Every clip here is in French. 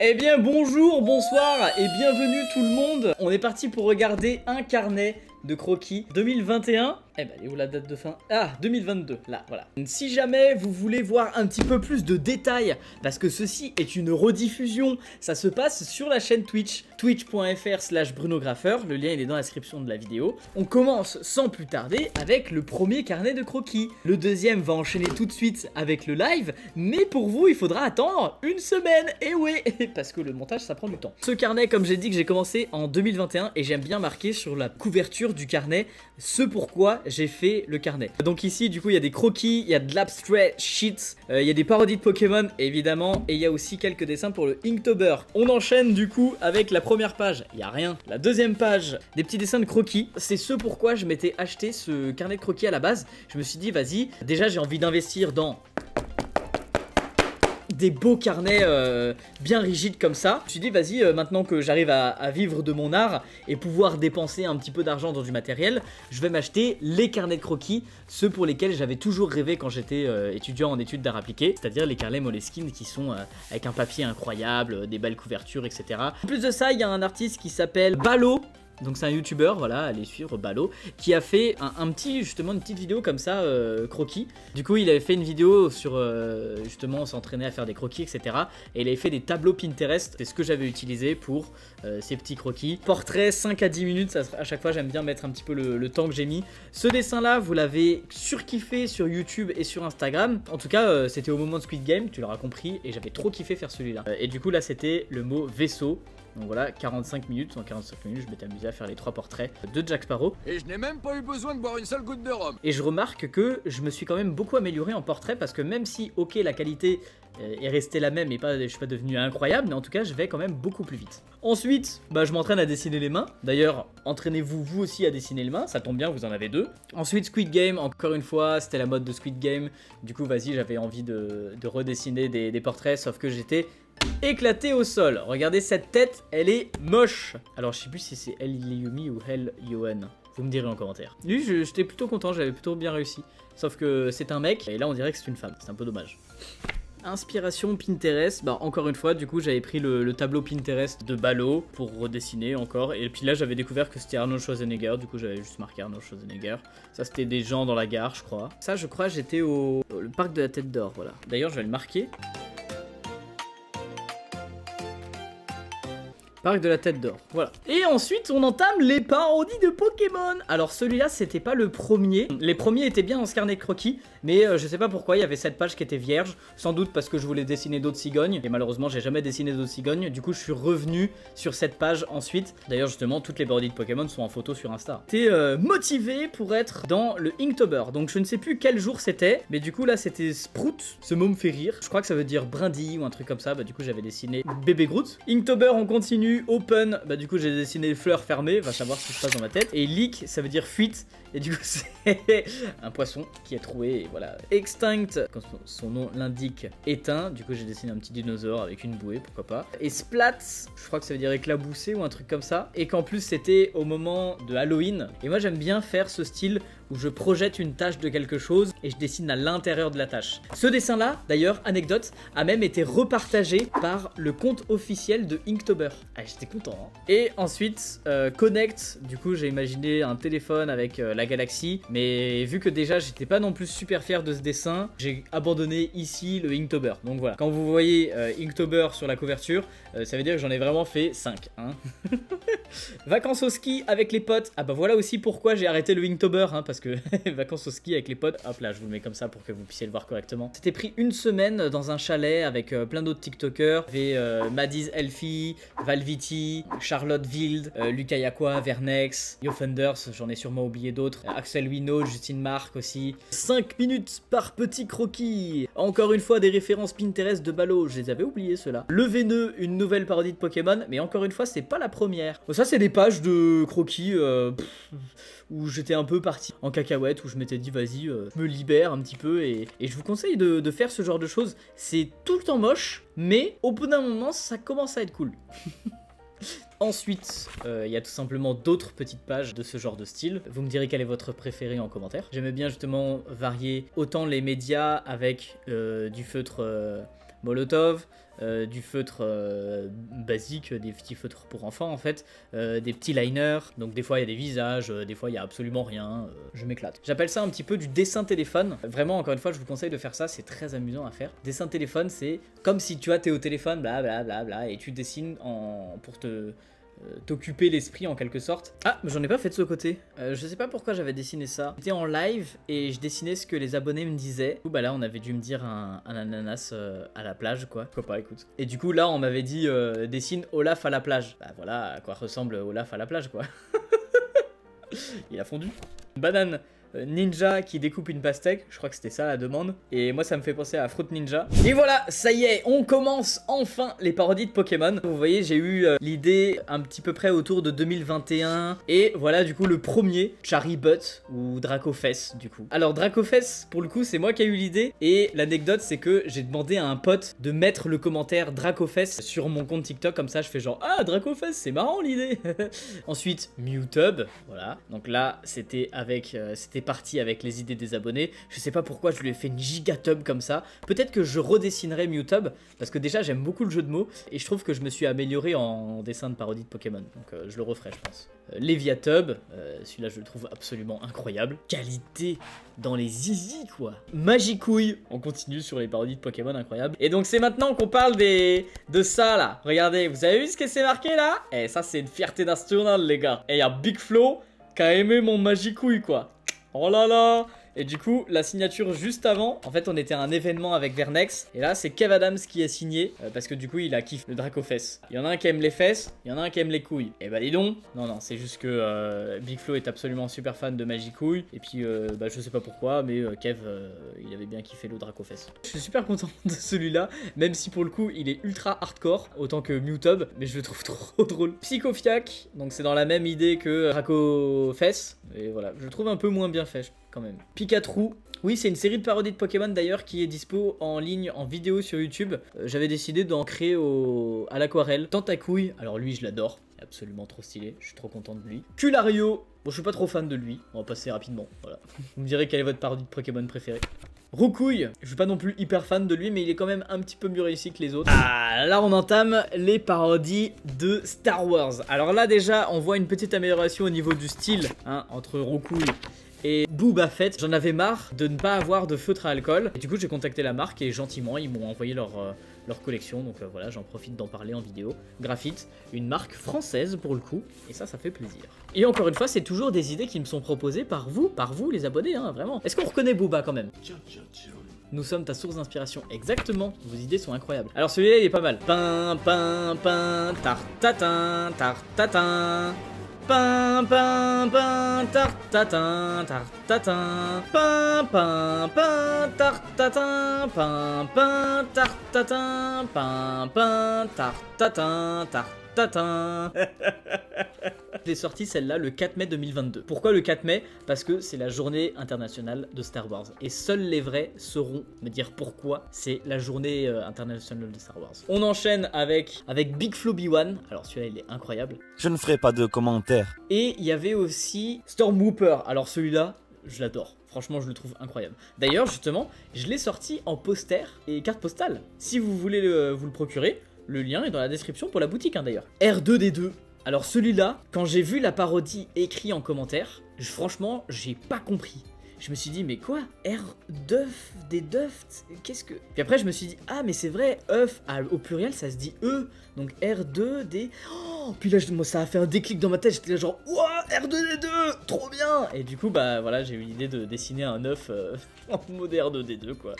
Eh bien bonjour, bonsoir et bienvenue tout le monde. On est parti pour regarder un carnet de croquis 2021. Eh ben, elle est où la date de fin? Ah, 2022, là, voilà. Si jamais vous voulez voir un petit peu plus de détails, parce que ceci est une rediffusion, ça se passe sur la chaîne Twitch, twitch.fr/brunograffeur, le lien il est dans la description de la vidéo. On commence sans plus tarder avec le premier carnet de croquis. Le deuxième va enchaîner tout de suite avec le live, mais pour vous, il faudra attendre une semaine, et ouais, parce que le montage, ça prend du temps. Ce carnet, comme j'ai dit, que j'ai commencé en 2021, et j'aime bien marquer sur la couverture du carnet ce pourquoi j'ai fait le carnet. Donc ici du coup il y a des croquis, il y a de l'abstract sheets, il y a des parodies de Pokémon évidemment, et il y a aussi quelques dessins pour le Inktober. On enchaîne du coup avec la première page, il y a rien. La deuxième page, des petits dessins de croquis. C'est ce pourquoi je m'étais acheté ce carnet de croquis à la base. Je me suis dit vas-y, déjà j'ai envie d'investir dans des beaux carnets bien rigides comme ça. Je me suis dit vas-y, maintenant que j'arrive à vivre de mon art et pouvoir dépenser un petit peu d'argent dans du matériel, je vais m'acheter les carnets de croquis, ceux pour lesquels j'avais toujours rêvé quand j'étais étudiant en études d'art appliqué, c'est-à-dire les carnets Moleskine qui sont avec un papier incroyable, des belles couvertures, etc. En plus de ça, il y a un artiste qui s'appelle Ballo. Donc c'est un youtubeur, voilà, allez suivre Ballo, qui a fait une petite vidéo comme ça, croquis. Du coup il avait fait une vidéo sur justement s'entraîner à faire des croquis, etc. Et il avait fait des tableaux Pinterest, c'est ce que j'avais utilisé pour ces petits croquis. Portrait 5 à 10 minutes, à chaque fois j'aime bien mettre un petit peu le temps que j'ai mis. Ce dessin là, vous l'avez surkiffé sur YouTube et sur Instagram. En tout cas c'était au moment de Squid Game, tu l'auras compris, et j'avais trop kiffé faire celui-là. Et du coup là c'était le mot vaisseau. Donc voilà, 45 minutes, en 45 minutes, je m'étais amusé à faire les 3 portraits de Jack Sparrow. Et je n'ai même pas eu besoin de boire une seule goutte de rhum. Et je remarque que je me suis quand même beaucoup amélioré en portrait, parce que même si, ok, la qualité est restée la même et je suis pas devenu incroyable, mais en tout cas, je vais quand même beaucoup plus vite. Ensuite, je m'entraîne à dessiner les mains. D'ailleurs, entraînez-vous vous aussi à dessiner les mains, ça tombe bien, vous en avez 2. Ensuite, Squid Game, encore une fois, c'était la mode de Squid Game. Du coup, vas-y, j'avais envie de redessiner des portraits, sauf que j'étais éclaté au sol. Regardez cette tête, elle est moche. Alors je sais plus si c'est El Yumi ou El Yohan. Vous me direz en commentaire. Lui, j'étais plutôt content, j'avais plutôt bien réussi. Sauf que c'est un mec, et là on dirait que c'est une femme. C'est un peu dommage. Inspiration Pinterest, encore une fois, du coup j'avais pris le tableau Pinterest de Ballo pour redessiner encore. Et puis là j'avais découvert que c'était Arnold Schwarzenegger, du coup j'avais juste marqué Arnold Schwarzenegger. Ça c'était des gens dans la gare, je crois. Ça je crois j'étais au parc de la Tête d'Or, voilà. D'ailleurs je vais le marquer. Parc de la Tête d'Or, voilà. Et ensuite, on entame les parodies de Pokémon. Alors celui-là, c'était pas le premier. Les premiers étaient bien dans ce carnet de croquis, mais je sais pas pourquoi, il y avait cette page qui était vierge. Sans doute parce que je voulais dessiner d'autres cigognes. Et malheureusement, j'ai jamais dessiné d'autres cigognes. Du coup, je suis revenu sur cette page ensuite. D'ailleurs, justement, toutes les parodies de Pokémon sont en photo sur Insta. J'étais motivé pour être dans le Inktober. Donc je ne sais plus quel jour c'était, mais du coup, là, c'était Sprout. Ce mot me fait rire. Je crois que ça veut dire brindille ou un truc comme ça. Du coup, j'avais dessiné bébé Groot. Inktober, on continue. Open, du coup j'ai dessiné fleurs fermées, va savoir ce qui se passe dans ma tête. Et leak, ça veut dire fuite, et du coup c'est un poisson qui est troué, et voilà. Extinct, comme son nom l'indique, éteint, du coup j'ai dessiné un petit dinosaure avec une bouée, pourquoi pas. Et splat, je crois que ça veut dire éclaboussé ou un truc comme ça. Et qu'en plus c'était au moment de Halloween. Et moi j'aime bien faire ce style où je projette une tâche de quelque chose et je dessine à l'intérieur de la tâche. Ce dessin là, d'ailleurs, anecdote, a même été repartagé par le compte officiel de Inktober. Ah, j'étais content, hein. Et ensuite, Connect, du coup j'ai imaginé un téléphone avec la galaxie, mais vu que déjà j'étais pas non plus super fier de ce dessin, j'ai abandonné ici le Inktober. Donc voilà, quand vous voyez Inktober sur la couverture, ça veut dire que j'en ai vraiment fait 5, hein. Vacances au ski avec les potes. Ah voilà aussi pourquoi j'ai arrêté le Inktober, hein, parce que vacances au ski avec les potes. Hop là, je vous le mets comme ça pour que vous puissiez le voir correctement. C'était pris une semaine dans un chalet avec plein d'autres TikTokers. Il y avait Madiz Elfie, Valviti, Charlotte Wild, Lucas Yaqua, Vernex, Yofunders, j'en ai sûrement oublié d'autres. Axel Wino, Justine Marc aussi. 5 minutes par petit croquis. Encore une fois des références Pinterest de Ballo, je les avais oubliés ceux-là. Le Véneux, une nouvelle parodie de Pokémon, mais encore une fois c'est pas la première. Bon, ça c'est des pages de croquis où j'étais un peu parti en cacahuète, où je m'étais dit vas-y, je me libère un petit peu, et je vous conseille de faire ce genre de choses. C'est tout le temps moche, mais au bout d'un moment ça commence à être cool. Ensuite, il y a tout simplement d'autres petites pages de ce genre de style. Vous me direz quel est votre préféré en commentaire. J'aimais bien justement varier autant les médias avec du feutre Molotov, du feutre basique, des petits feutres pour enfants en fait, des petits liners, donc des fois il y a des visages, des fois il y a absolument rien, je m'éclate. J'appelle ça un petit peu du dessin téléphone, vraiment encore une fois je vous conseille de faire ça, c'est très amusant à faire. Dessin téléphone c'est comme si tu vois t'es au téléphone, blablabla, et tu dessines pour t'occuper l'esprit en quelque sorte. Ah, mais j'en ai pas fait de ce côté. Je sais pas pourquoi j'avais dessiné ça. J'étais en live et je dessinais ce que les abonnés me disaient. Du coup, bah là, on avait dû me dire un ananas à la plage, quoi. Pourquoi pas, écoute. Et du coup, là, on m'avait dit dessine Olaf à la plage. Bah voilà à quoi ressemble Olaf à la plage, quoi. Il a fondu. Banane. Ninja qui découpe une pastèque, je crois que c'était ça la demande. Et moi ça me fait penser à Fruit Ninja. Et voilà, ça y est, on commence enfin les parodies de Pokémon. Vous voyez, j'ai eu l'idée un petit peu près autour de 2021. Et voilà du coup le premier, Charibut ou Dracofess du coup. Alors Dracofess, pour le coup c'est moi qui ai eu l'idée. Et l'anecdote c'est que j'ai demandé à un pote de mettre le commentaire Dracofess sur mon compte TikTok. Comme ça je fais genre, ah Dracofess c'est marrant l'idée. Ensuite Mewtub, voilà. Donc là c'était parti avec les idées des abonnés. Je sais pas pourquoi je lui ai fait une gigatub comme ça. Peut-être que je redessinerai Mewtub parce que déjà j'aime beaucoup le jeu de mots et je trouve que je me suis amélioré en dessin de parodie de Pokémon. Donc je le referai je pense. Leviatub, celui-là je le trouve absolument incroyable. Qualité dans les zizi quoi. Magicouille, on continue sur les parodies de Pokémon incroyables. Et donc c'est maintenant qu'on parle de ça là. Regardez, vous avez vu ce que c'est marqué là? Eh ça c'est une fierté nationale les gars. Et il y a Big Flo qui a aimé mon Magicouille quoi. Oh là là! Et du coup, la signature juste avant, en fait, on était à un événement avec Vernex. Et là, c'est Kev Adams qui a signé. Parce que du coup, il a kiffé le Dracofess. Il y en a un qui aime les fesses, il y en a un qui aime les couilles. Et bah, dis donc. Non, c'est juste que Big Flo est absolument super fan de Magicouille. Et puis, bah, je sais pas pourquoi, mais Kev, il avait bien kiffé le Dracofess. Je suis super content de celui-là. Même si pour le coup, il est ultra hardcore. Autant que Mewtub. Mais je le trouve trop drôle. Psychofiac. Donc, c'est dans la même idée que Dracofess. Et voilà, je le trouve un peu moins bien fait quand même. Pikachu. Oui, c'est une série de parodies de Pokémon d'ailleurs qui est dispo en ligne, en vidéo sur YouTube. J'avais décidé d'en créer à l'aquarelle. Tentacouille, alors lui je l'adore, absolument trop stylé, je suis trop content de lui. Culario, bon je suis pas trop fan de lui, on va passer rapidement, voilà. Vous me direz quelle est votre parodie de Pokémon préférée. Roucouille, je suis pas non plus hyper fan de lui mais il est quand même un petit peu mieux réussi que les autres. Ah, là on entame les parodies de Star Wars. Alors là déjà on voit une petite amélioration au niveau du style hein, entre Roucouille et Boba Fett. J'en avais marre de ne pas avoir de feutre à alcool. Et du coup j'ai contacté la marque et gentiment ils m'ont envoyé leur collection. Donc voilà, j'en profite d'en parler en vidéo. Graphite, une marque française pour le coup. Et ça fait plaisir. Et encore une fois, c'est toujours des idées qui me sont proposées par vous les abonnés, hein, vraiment. Est-ce qu'on reconnaît Boba quand même? Nous sommes ta source d'inspiration. Exactement, vos idées sont incroyables. Alors celui-là il est pas mal. Pain, pain, pain, tartatin, tartatin. Pain, pain, pain, tartatin, tartatin. Pain, pain, pain, tartatin. Pain, pain, tartatin. Pain, pain, tartatin, tartatin. Je l'ai sorti celle-là le 4 mai 2022. Pourquoi le 4 mai? Parce que c'est la journée internationale de Star Wars. Et seuls les vrais sauront me dire pourquoi c'est la journée internationale de Star Wars. On enchaîne avec Big Flo B1. Alors celui-là il est incroyable. Je ne ferai pas de commentaires. Et il y avait aussi Stormwooper. Alors celui-là, je l'adore. Franchement, je le trouve incroyable. D'ailleurs, justement, je l'ai sorti en poster et carte postale. Si vous voulez vous le procurer, le lien est dans la description pour la boutique hein, d'ailleurs. R2D2. Alors celui-là, quand j'ai vu la parodie écrite en commentaire, franchement, j'ai pas compris. Je me suis dit, mais quoi? R-Duff, des Duff, qu'est-ce que... Puis après, je me suis dit, ah, mais c'est vrai, œuf, au pluriel, ça se dit E. Donc R2, D... Oh, puis là, moi, ça a fait un déclic dans ma tête. J'étais là genre, ouah, R2D2, trop bien. Et du coup, bah voilà, j'ai eu l'idée de dessiner un œuf en mode R2D2, quoi.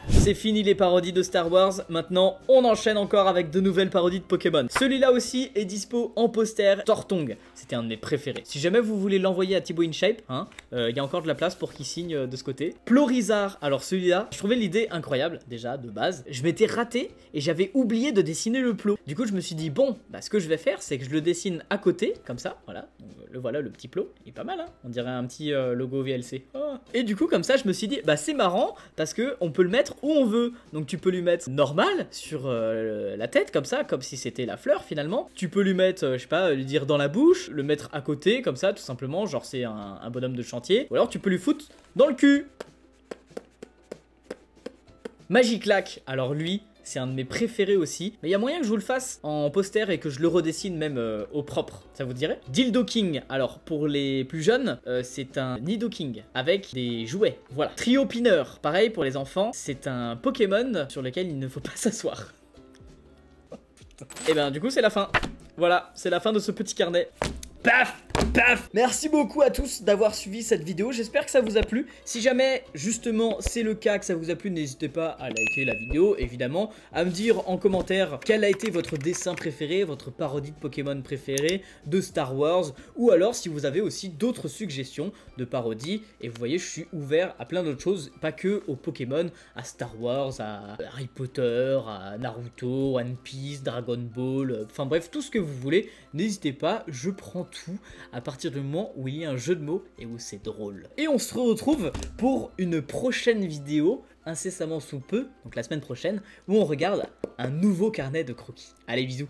C'est fini les parodies de Star Wars, maintenant on enchaîne encore avec de nouvelles parodies de Pokémon. Celui-là aussi est dispo en poster, Tortong, c'était un de mes préférés. Si jamais vous voulez l'envoyer à Thibaut InShape, hein, y a encore de la place pour qu'il signe de ce côté. Plorizard, alors celui-là, je trouvais l'idée incroyable, déjà de base. Je m'étais raté et j'avais oublié de dessiner le plot. Du coup je me suis dit, bon, bah ce que je vais faire c'est que je le dessine à côté, comme ça, voilà. Donc, voilà le petit plot, il est pas mal hein, on dirait un petit logo VLC. Oh. Et du coup comme ça je me suis dit, bah c'est marrant parce que on peut le mettre où on veut. Donc tu peux lui mettre normal sur la tête comme ça, comme si c'était la fleur finalement. Tu peux lui mettre, je sais pas, lui dire dans la bouche, le mettre à côté comme ça tout simplement, genre c'est un bonhomme de chantier. Ou alors tu peux lui foutre dans le cul. Magiclac, alors lui, c'est un de mes préférés aussi. Mais il y a moyen que je vous le fasse en poster et que je le redessine même au propre. Ça vous dirait? Dildo King, alors pour les plus jeunes, c'est un Nido King avec des jouets. Voilà. Trio Pinner, pareil pour les enfants, c'est un Pokémon sur lequel il ne faut pas s'asseoir. Et ben du coup c'est la fin. Voilà, c'est la fin de ce petit carnet. Paf! Paf! Merci beaucoup à tous d'avoir suivi cette vidéo, j'espère que ça vous a plu. Si jamais justement c'est le cas, que ça vous a plu, n'hésitez pas à liker la vidéo, évidemment, à me dire en commentaire quel a été votre dessin préféré, votre parodie de Pokémon préférée, de Star Wars, ou alors si vous avez aussi d'autres suggestions de parodies. Et vous voyez, je suis ouvert à plein d'autres choses, pas que aux Pokémon, à Star Wars, à Harry Potter, à Naruto, One Piece, Dragon Ball, enfin bref, tout ce que vous voulez, n'hésitez pas, je prends tout à partir du moment où il y a un jeu de mots et où c'est drôle. Et on se retrouve pour une prochaine vidéo, incessamment sous peu, donc la semaine prochaine, où on regarde un nouveau carnet de croquis. Allez, bisous!